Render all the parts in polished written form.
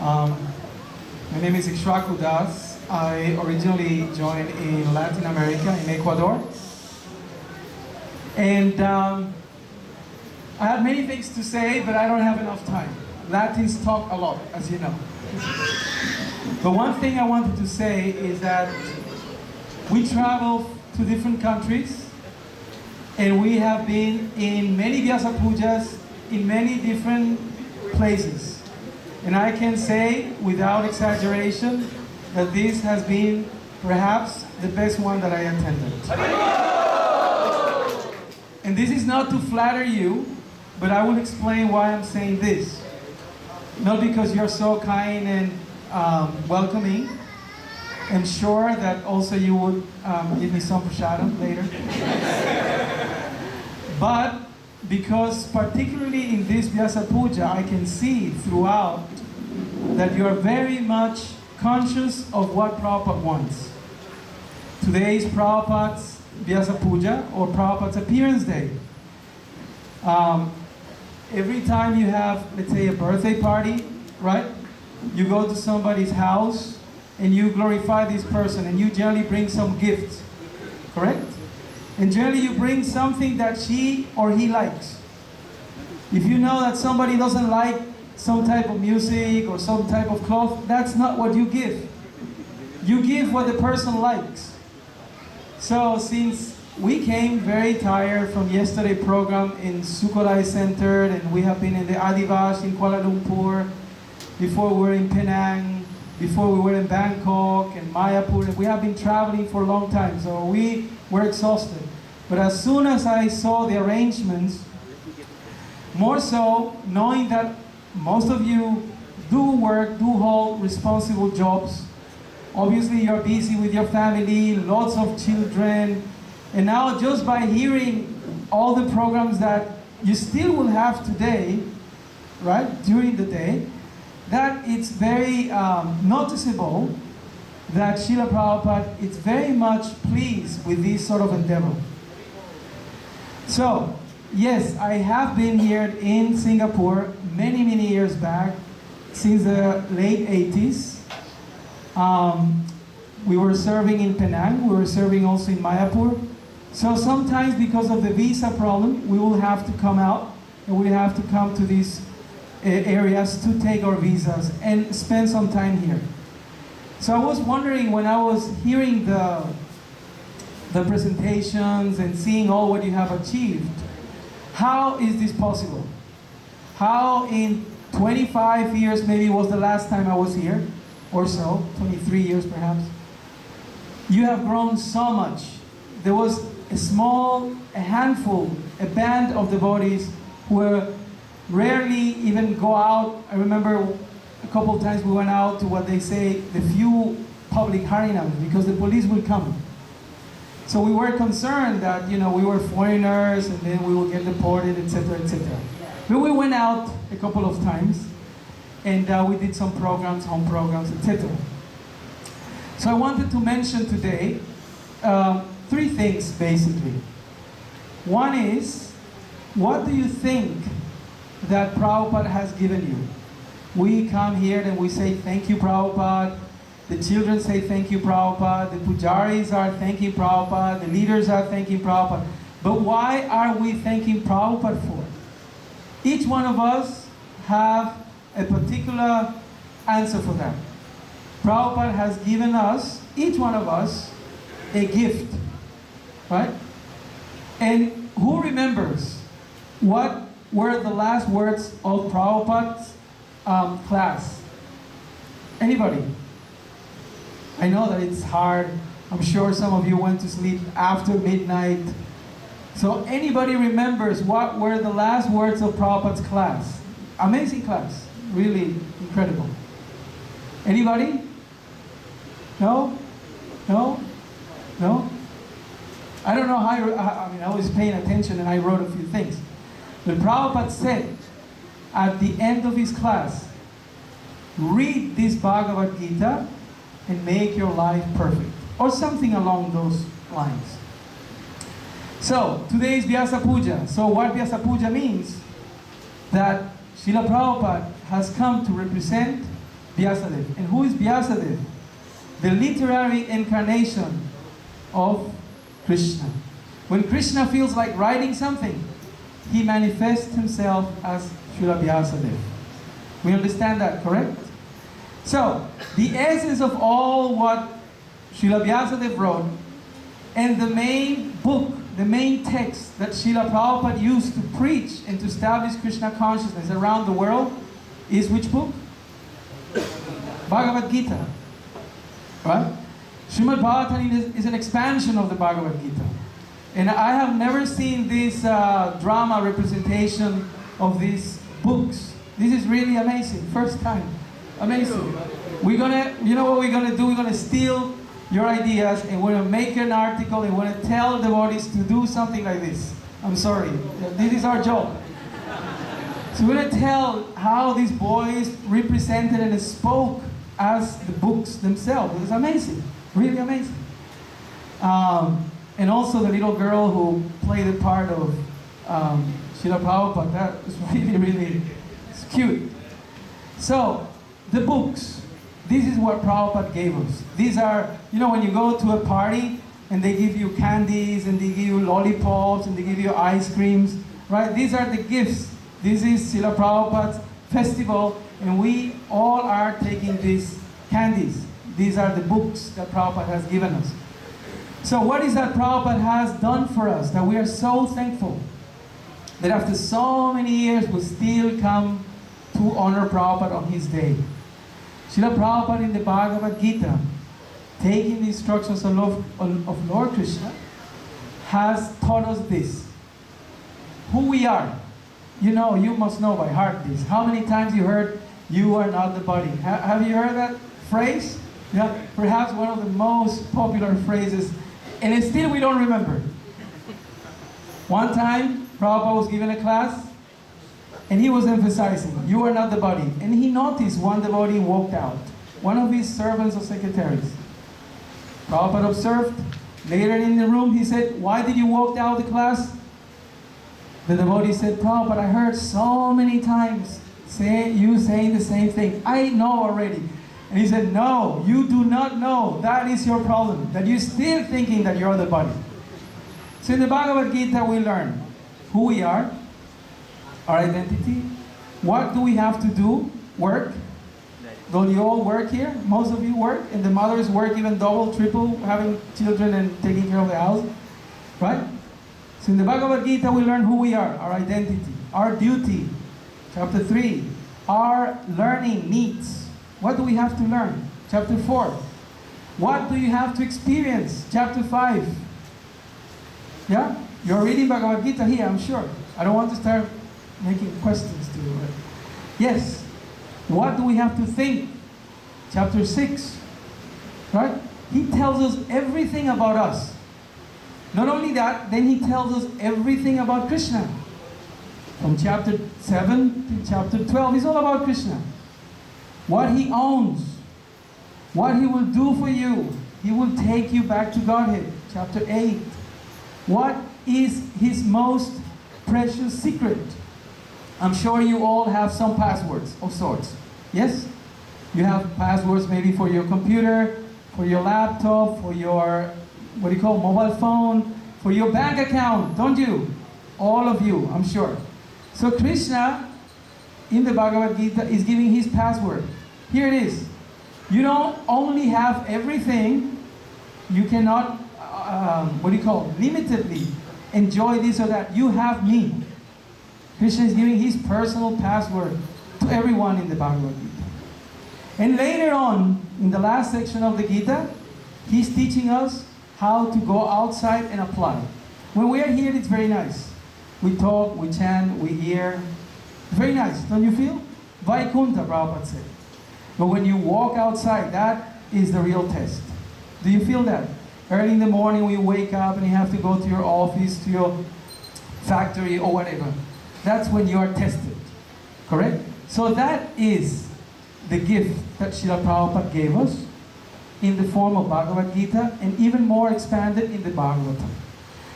Um, my name is Ishraku Das. I originally joined in Latin America, in Ecuador. And I have many things to say, but I don't have enough time. Latins talk a lot, as you know. But one thing I wanted to say is that we travel to different countries, and we have been in many Vyasa Pujas in many different places. And I can say, without exaggeration, that this has been perhaps the best one that I attended. And this is not to flatter you, but I will explain why I'm saying this. Not because you're so kind and welcoming. I'm sure that also you would give me some prasadam later. But because particularly in this Vyasa Puja, I can see throughout that you are very much conscious of what Prabhupada wants. Today is Prabhupada's Vyasa Puja, or Prabhupada's appearance day. Every time you have, let's say, a birthday party, right? You go to somebody's house and you glorify this person, and you generally bring some gift, correct? And generally you bring something that she or he likes. If you know that somebody doesn't like some type of music or some type of cloth, that's not what you give. You give what the person likes. So since we came very tired from yesterday's program in Sukhothai Center, and we have been in the Adivash in Kuala Lumpur, before we were in Penang, before we were in Bangkok and Mayapur, and we have been traveling for a long time, so we were exhausted. But as soon as I saw the arrangements, more so knowing that most of you do work, do hold responsible jobs, obviously you're busy with your family, lots of children, and now just by hearing all the programs that you still will have today, right, during the day, that it's very noticeable that Srila Prabhupada is very much pleased with this sort of endeavor. So, yes, I have been here in Singapore many, many years back, since the late 80s. We were serving in Penang, we were serving also in Mayapur. So sometimes because of the visa problem, we will have to come out, and we have to come to these areas to take our visas and spend some time here. So I was wondering, when I was hearing the presentations and seeing all what you have achieved, how is this possible? How in 25 years, maybe was the last time I was here, or so, 23 years perhaps, you have grown so much. There was a handful, a band of devotees who were rarely even go out. I remember a couple of times we went out to what they say, the few public harinams, because the police would come. So we were concerned that, you know, we were foreigners and then we would get deported, etc., etc. But we went out a couple of times, and we did some programs, home programs, etc. So I wanted to mention today three things, basically. One is, what do you think that Prabhupada has given you? We come here and we say, thank you, Prabhupada. The children say, thank you, Prabhupada. The pujaris are thanking Prabhupada. The leaders are thanking Prabhupada. But why are we thanking Prabhupada for? Each one of us have a particular answer for that. Prabhupada has given us, each one of us, a gift, right? And who remembers what were the last words of Prabhupada's class? Anybody? I know that it's hard. I'm sure some of you went to sleep after midnight. So anybody remembers what were the last words of Prabhupada's class? Amazing class. Really incredible. Anybody? No? No? No? I don't know how I was paying attention and I wrote a few things. But Prabhupada said at the end of his class, read this Bhagavad Gita and make your life perfect. Or something along those lines. So, today is Vyasa Puja. So what Vyasa Puja means, that Srila Prabhupada has come to represent Vyasadeva. And who is Vyasadeva? The literary incarnation of Krishna. When Krishna feels like writing something, he manifests himself as Srila Vyasadeva. We understand that, correct? So, the essence of all what Srila Vyasadeva wrote, and the main book, the main text that Srila Prabhupada used to preach and to establish Krishna consciousness around the world is which book? Bhagavad Gita. Right? Srimad Bhagavatam is an expansion of the Bhagavad Gita. And I have never seen this drama representation of these books. This is really amazing. First time. Amazing. We're gonna, you know what we're gonna do? We're gonna steal your ideas and we're gonna make an article and we're gonna tell devotees to do something like this. I'm sorry. This is our job. So we're gonna tell how these boys represented and spoke as the books themselves. It's amazing. Really amazing. And also the little girl who played the part of Srila Prabhupada, that was really, really cute. So, the books, this is what Prabhupada gave us. These are, you know, when you go to a party and they give you candies and they give you lollipops and they give you ice creams, right? These are the gifts. This is Srila Prabhupada's festival and we all are taking these candies. These are the books that Prabhupada has given us. So what is that Prabhupada has done for us that we are so thankful that after so many years we still come to honor Prabhupada on his day? Srila Prabhupada in the Bhagavad Gita, taking the instructions of Lord Krishna, has taught us this. Who we are. You know, you must know by heart this. How many times you heard, you are not the body? Have you heard that phrase? Yeah, perhaps one of the most popular phrases, and still we don't remember. One time, Prabhupada was given a class, and he was emphasizing, you are not the body. And he noticed one devotee walked out, one of his servants or secretaries. Prabhupada observed. Later in the room, he said, why did you walk out of the class? The devotee said, Prabhupada, I heard so many times you saying the same thing. I know already. And he said, no, you do not know. That is your problem, that you're still thinking that you're the body. So in the Bhagavad Gita, we learn who we are, our identity. What do we have to do? Work. Don't you all work here? Most of you work, and the mothers work even double, triple, having children and taking care of the house. Right? So in the Bhagavad Gita, we learn who we are, our identity, our duty. Chapter 3, our learning needs. What do we have to learn? Chapter 4. What do you have to experience? Chapter 5. Yeah? You're reading Bhagavad Gita here, I'm sure. I don't want to start making questions to you. But yes. What do we have to think? Chapter 6. Right? He tells us everything about us. Not only that, then he tells us everything about Krishna. From chapter 7 to chapter 12, it's all about Krishna. What he owns, what he will do for you. He will take you back to Godhead. Chapter 8. What is his most precious secret? I'm sure you all have some passwords of sorts. Yes? You have passwords maybe for your computer, for your laptop, for your, what do you call, mobile phone, for your bank account, don't you? All of you, I'm sure. So Krishna, in the Bhagavad Gita, is giving his password. Here it is. You don't only have everything, you cannot, limitedly enjoy this or that. You have me. Krishna is giving his personal password to everyone in the Bhagavad Gita. And later on, in the last section of the Gita, he's teaching us how to go outside and apply. When we are here, it's very nice. We talk, we chant, we hear. Very nice, don't you feel? Vaikuntha, Prabhupada said. But when you walk outside, that is the real test. Do you feel that? Early in the morning, when you wake up and you have to go to your office, to your factory or whatever. That's when you are tested. Correct? So that is the gift that Srila Prabhupada gave us in the form of Bhagavad Gita and even more expanded in the Bhagavatam.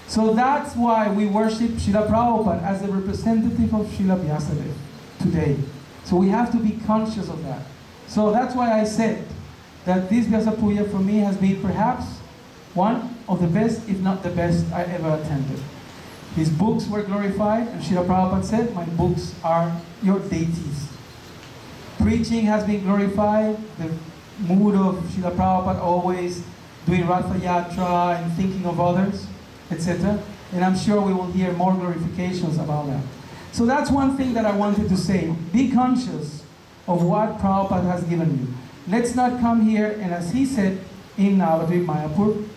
So that's why we worship Srila Prabhupada as the representative of Srila Vyasadeva today. So we have to be conscious of that. So that's why I said that this Vyasa Puja for me has been perhaps one of the best, if not the best, I ever attended. His books were glorified, and Srila Prabhupada said, my books are your deities. Preaching has been glorified, the mood of Srila Prabhupada always doing Ratha Yatra and thinking of others, etc. And I'm sure we will hear more glorifications about that. So that's one thing that I wanted to say. Be conscious of what Prabhupada has given you. Let's not come here and, as he said in Navadvip Mayapur,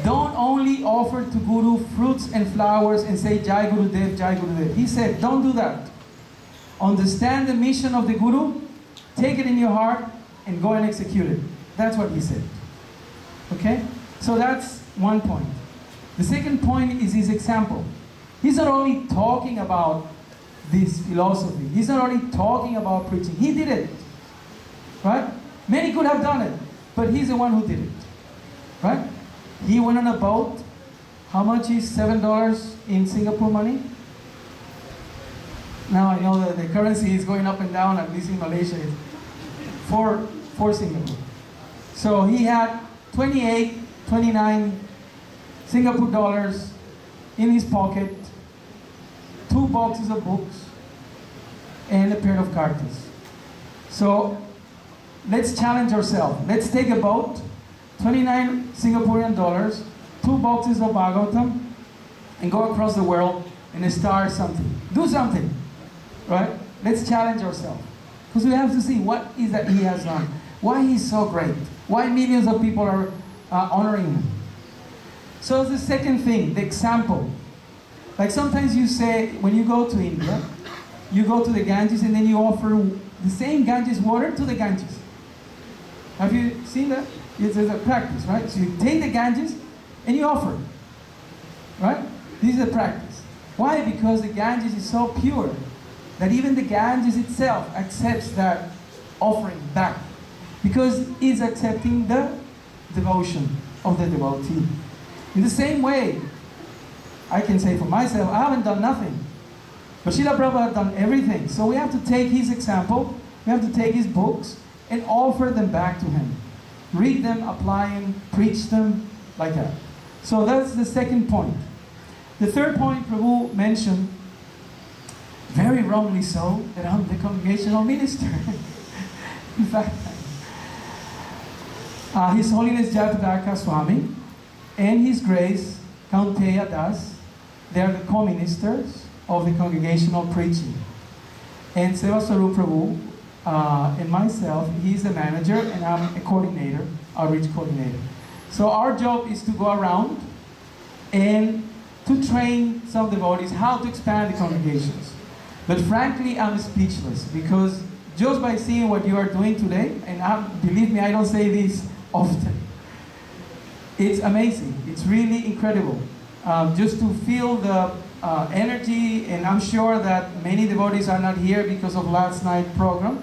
don't only offer to Guru fruits and flowers and say Jai Guru Dev, Jai Guru Dev. He said, don't do that. Understand the mission of the Guru, take it in your heart, and go and execute it. That's what he said. Okay? So that's one point. The second point is his example. He's not only talking about this philosophy. He's not only talking about preaching. He did it. Right? Many could have done it, but he's the one who did it. Right? He went on a boat. How much is $7 in Singapore money? Now I know that the currency is going up and down, at least in Malaysia. It's for Singapore. So he had 28, 29 Singapore dollars in his pocket, 2 boxes of books, and a pair of cartas. So let's challenge ourselves. Let's take a boat, 29 Singaporean dollars, 2 boxes of Bhagavatam, and go across the world and start something. Do something, right? Let's challenge ourselves. Because we have to see what is that he has done. Why he's so great. Why millions of people are honoring him. So the second thing, the example. Like sometimes you say, when you go to India, you go to the Ganges and then you offer the same Ganges water to the Ganges. Have you seen that? It's a practice, right? So you take the Ganges and you offer, right? This is a practice. Why? Because the Ganges is so pure that even the Ganges itself accepts that offering back. Because it's accepting the devotion of the devotee. In the same way, I can say for myself, I haven't done nothing. But Srila Prabhupada has done everything. So we have to take his example, we have to take his books, and offer them back to him. Read them, apply them, preach them, like that. So that's the second point. The third point Prabhu mentioned, very wrongly so, that I'm the congregational minister. In fact, His Holiness Jatadaka Swami and His Grace Kaunteya Das, they are the co-ministers of the congregational preaching. And Sevaswarup Prabhu and myself, he's the manager and I'm a coordinator, outreach coordinator. So our job is to go around and to train some devotees how to expand the congregations. But frankly, I'm speechless because just by seeing what you are doing today, and believe me, I don't say this often, it's amazing. It's really incredible. Just to feel the energy, and I'm sure that many devotees are not here because of last night's program.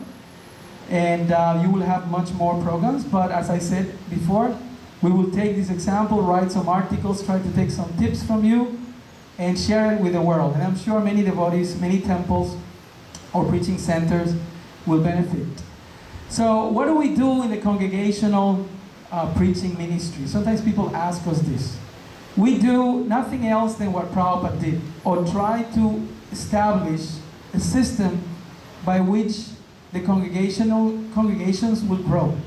And you will have much more programs, but as I said before, we will take this example, write some articles, try to take some tips from you, and share it with the world. And I'm sure many devotees, many temples or preaching centers will benefit. So what do we do in the congregational preaching ministry? Sometimes people ask us this. We do nothing else than what Prabhupada did, or try to establish a system by which the congregations will grow.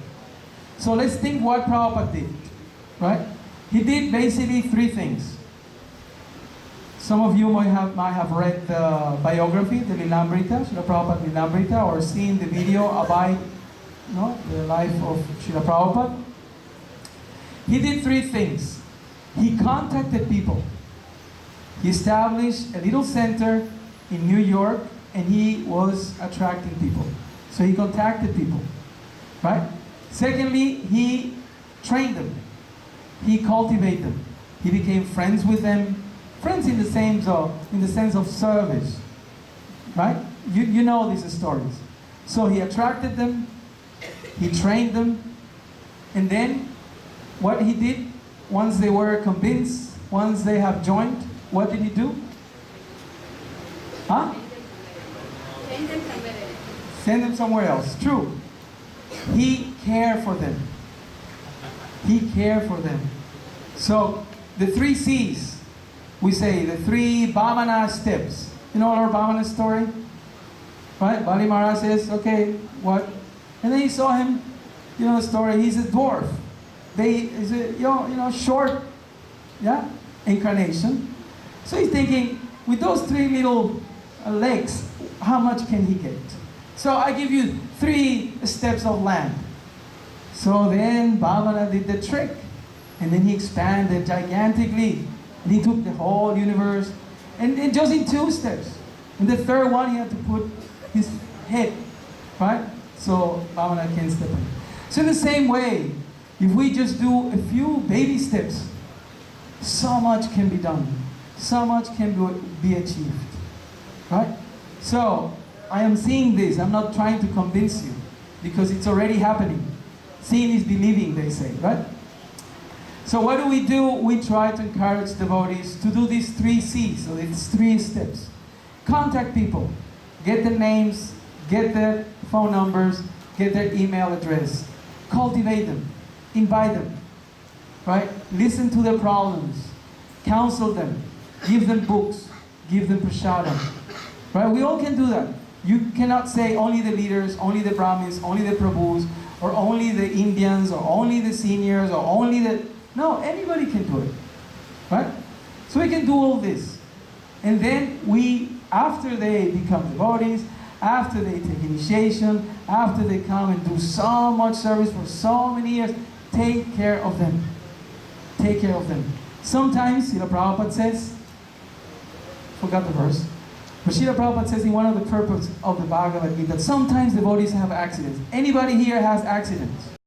So let's think what Prabhupada did, right? He did basically 3 things. Some of you might have read the biography, the Lilamrita, Srila Prabhupada Lilamrita, or seen the video about the life of Srila Prabhupada. He did 3 things. He contacted people. He established a little center in New York, and he was attracting people. So he contacted people, right? Secondly, he trained them. He cultivated them. He became friends with them. Friends in the sense of service, right? You know these stories. So he attracted them, he trained them, and then what he did, once they were convinced, once they have joined, what did he do? Huh? Send them somewhere else. True. He cared for them. He cared for them. So the 3 C's, we say the 3 Bhamana steps. You know our Bhamana story? Right? Bali Maharaj says, okay, what? And then he saw him, you know the story, he's a dwarf. He's a short, yeah, incarnation. So he's thinking, with those 3 little legs, how much can he get? So I give you 3 steps of land. So then Bhavana did the trick. And then he expanded gigantically. And he took the whole universe. And just in 2 steps. In the 3rd one, he had to put his head. Right? So Bhavana can step in. So in the same way, if we just do a few baby steps, so much can be done. So much can be achieved. Right? So, I am seeing this. I'm not trying to convince you. Because it's already happening. Seeing is believing, they say. Right? So what do? We try to encourage devotees to do these 3 C's. So it's 3 steps. Contact people. Get their names. Get their phone numbers. Get their email address. Cultivate them. Invite them. Right? Listen to their problems. Counsel them. Give them books. Give them prasadam. Right? We all can do that. You cannot say only the leaders, only the Brahmins, only the Prabhus, or only the Indians, or only the seniors, or only the... No, anybody can do it. Right? So we can do all this. And then after they become devotees, after they take initiation, after they come and do so much service for so many years, take care of them. Take care of them. Sometimes, Srila Prabhupada says, forgot the verse, but Srila Prabhupada says in one of the purposes of the Bhagavad Gita that sometimes devotees have accidents. Anybody here has accidents?